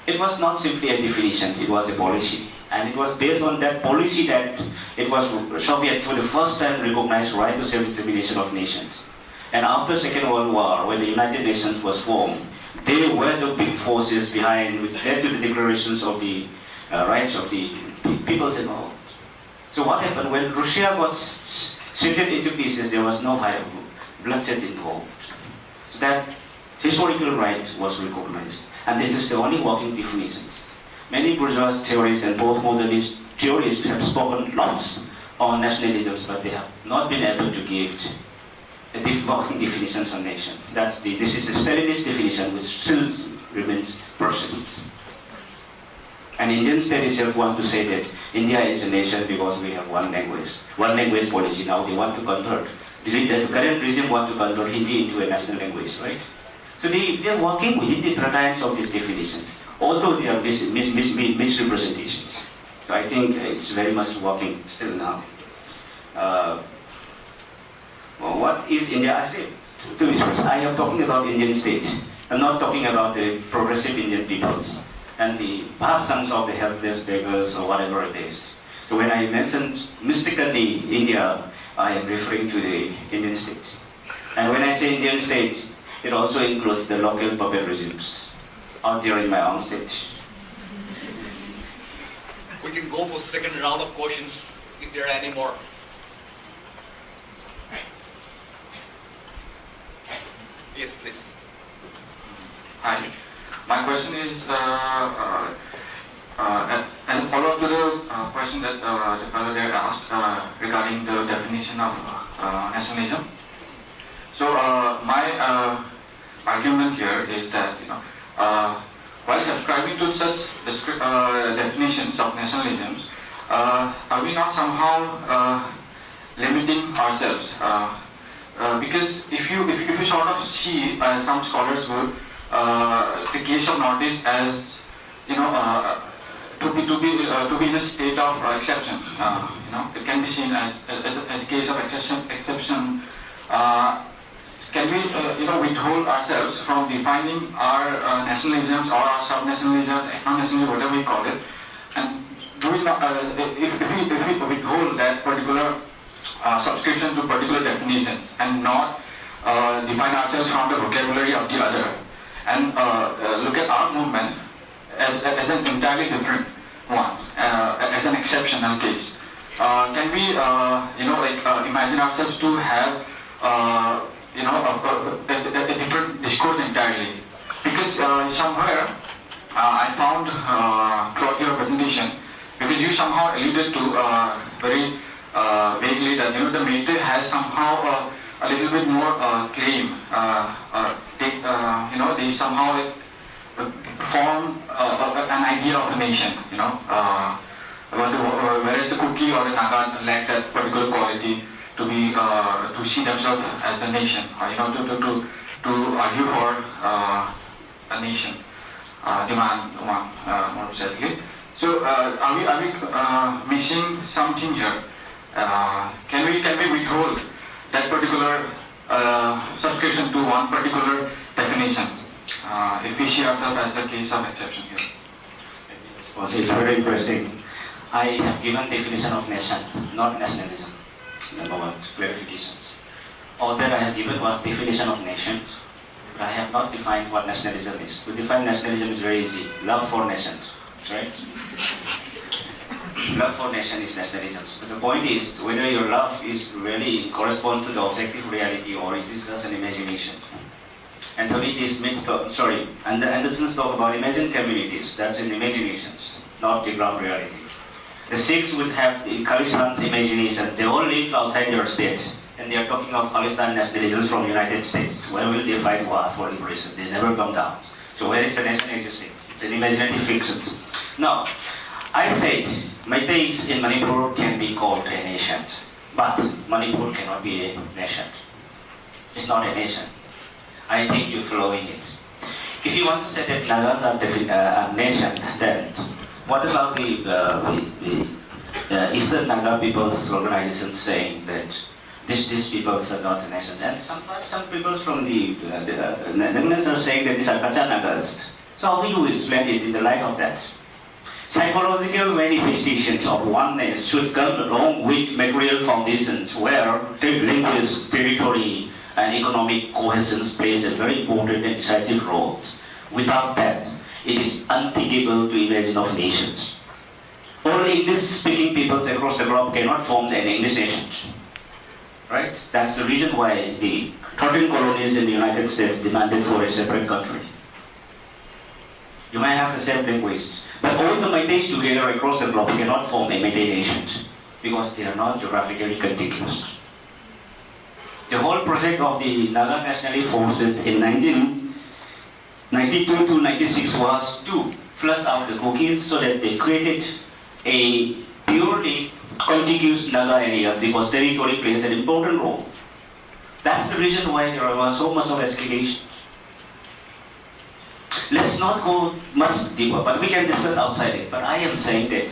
It was not simply a definition, it was a policy. And it was based on that policy that it was Soviet for the first time recognized right to self-determination of nations. And after Second World War, when the United Nations was formed, they were the big forces behind, which led to the declarations of the rights of the peoples involved. So what happened when Russia was shattered into pieces? There was no bloodshed involved. So that historical right was recognized, and this is the only working definitions. Many bourgeois theorists and postmodernist theorists have spoken lots on nationalisms, but they have not been able to give working definitions on nations. This is a Stalinist definition which still remains present. And Indian state itself want to say that India is a nation because we have one language policy. Now they want to convert. The current regime want to convert Hindi into a national language, right? So they are working within the paradigms of these definitions, although they are misrepresentations. So I think it's very much working still now. What is India? I am talking about Indian state. I'm not talking about the progressive Indian peoples and the vast sons of the helpless beggars or whatever it is. So when I mentioned mystically India, I am referring to the Indian state. And when I say Indian state, it also includes the local puppet regimes out there in my own state. We can go for second round of questions if there are any more. Yes, please. Hi. My question is, as a follow-up to the question that the fellow there asked regarding the definition of nationalism. So my argument here is that while subscribing to such definitions of nationalism, are we not somehow limiting ourselves? Because if you sort of see, some scholars would, the case of Northeast as to be in a state of exception. It can be seen as a case of exception can we withhold ourselves from defining our nationalisms or our sub-nationalisms, ethno-nationalism, whatever we call it, and do we not, if we withhold that particular subscription to particular definitions and not define ourselves from the vocabulary of the other, and look at our movement as an entirely different one, as an exceptional case. Can we, imagine ourselves to have, a different discourse entirely? Because somewhere I found throughout your presentation, because you somehow alluded to very vaguely that the Meitei has somehow a little bit more claim. They somehow form an idea of a nation. Whereas the Kuki or the Naga lack that particular quality to be to see themselves as a nation, to argue for a nation, demand one more precisely. So are we missing something here? Can we withhold that particular subscription to one particular definition if we see ourselves as a case of exception here? Well, it's very interesting. I have given definition of nation, not nationalism. Number one, clarifications. All that I have given was definition of nations, but I have not defined what nationalism is. To define nationalism is very easy. Love for nations, right? Love for nation is nationalism. But the point is whether your love is really corresponds to the objective reality or is it just an imagination. And so it is and Anderson's talk about imagined communities, that's in imaginations, not the ground reality. The Sikhs would have the Khalistan's imagination, they all live outside their state, and they are talking of Khalistan nationalism from the United States. Where will they fight war for liberation? They never come down. So where is the nation existing? It's an imaginative fiction. Now, I said Meiteis in Manipur can be called a nation, but Manipur cannot be a nation. It's not a nation. I think you're following it. If you want to say that Nagas are a nation, then what about the Eastern Naga people's organization saying that these peoples are not nations? And some peoples from the Ningthouja are saying that these are Kacha Nagas. So how do you explain it in the light of that? Psychological manifestations of oneness should come along with material foundations where language, territory, and economic cohesion plays a very important and decisive role. Without that, it is unthinkable to imagine of nations. All English-speaking peoples across the globe cannot form an English nation. Right? That's the reason why the 13 colonies in the United States demanded for a separate country. You may have the same language, but all the Meiteis together across the globe cannot form a Meitei nation because they are not geographically contiguous. The whole project of the Naga Nationalist Forces in 1992 to 96 was to flush out the cookies so that they created a purely contiguous Naga areas because territory plays an important role. That's the reason why there was so much of escalation. Let's not go much deeper, but we can discuss outside it. But I am saying that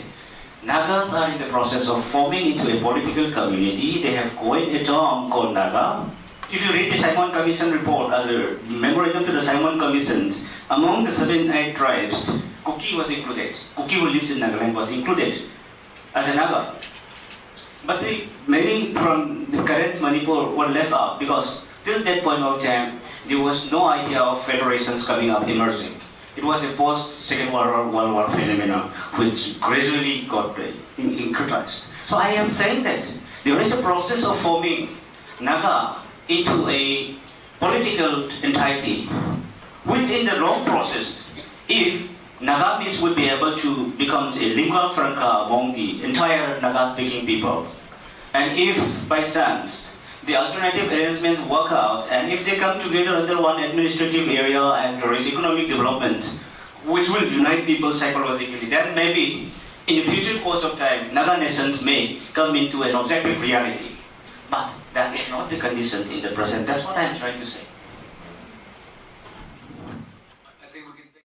Nagas are in the process of forming into a political community. They have coined a term called Naga. If you read the Simon Commission report, the memorandum to the Simon Commission, among the 7-8 tribes, Kuki was included. Kuki who lives in Nagaland was included as a Naga. But many from the current Manipur were left out because till that point of time, there was no idea of federations coming up, emerging. It was a post-Second World War phenomenon which gradually got increased. So I am saying that there is a process of forming Naga into a political entity, which in the long process, if Nagamis would be able to become a lingua franca among the entire Naga-speaking people, and if by chance the alternative arrangements work out, and if they come together under one administrative area and there is economic development, which will unite people psychologically, then maybe in the future course of time, Naga nations may come into an objective reality. But that is not the condition in the present. That's what I'm trying to say.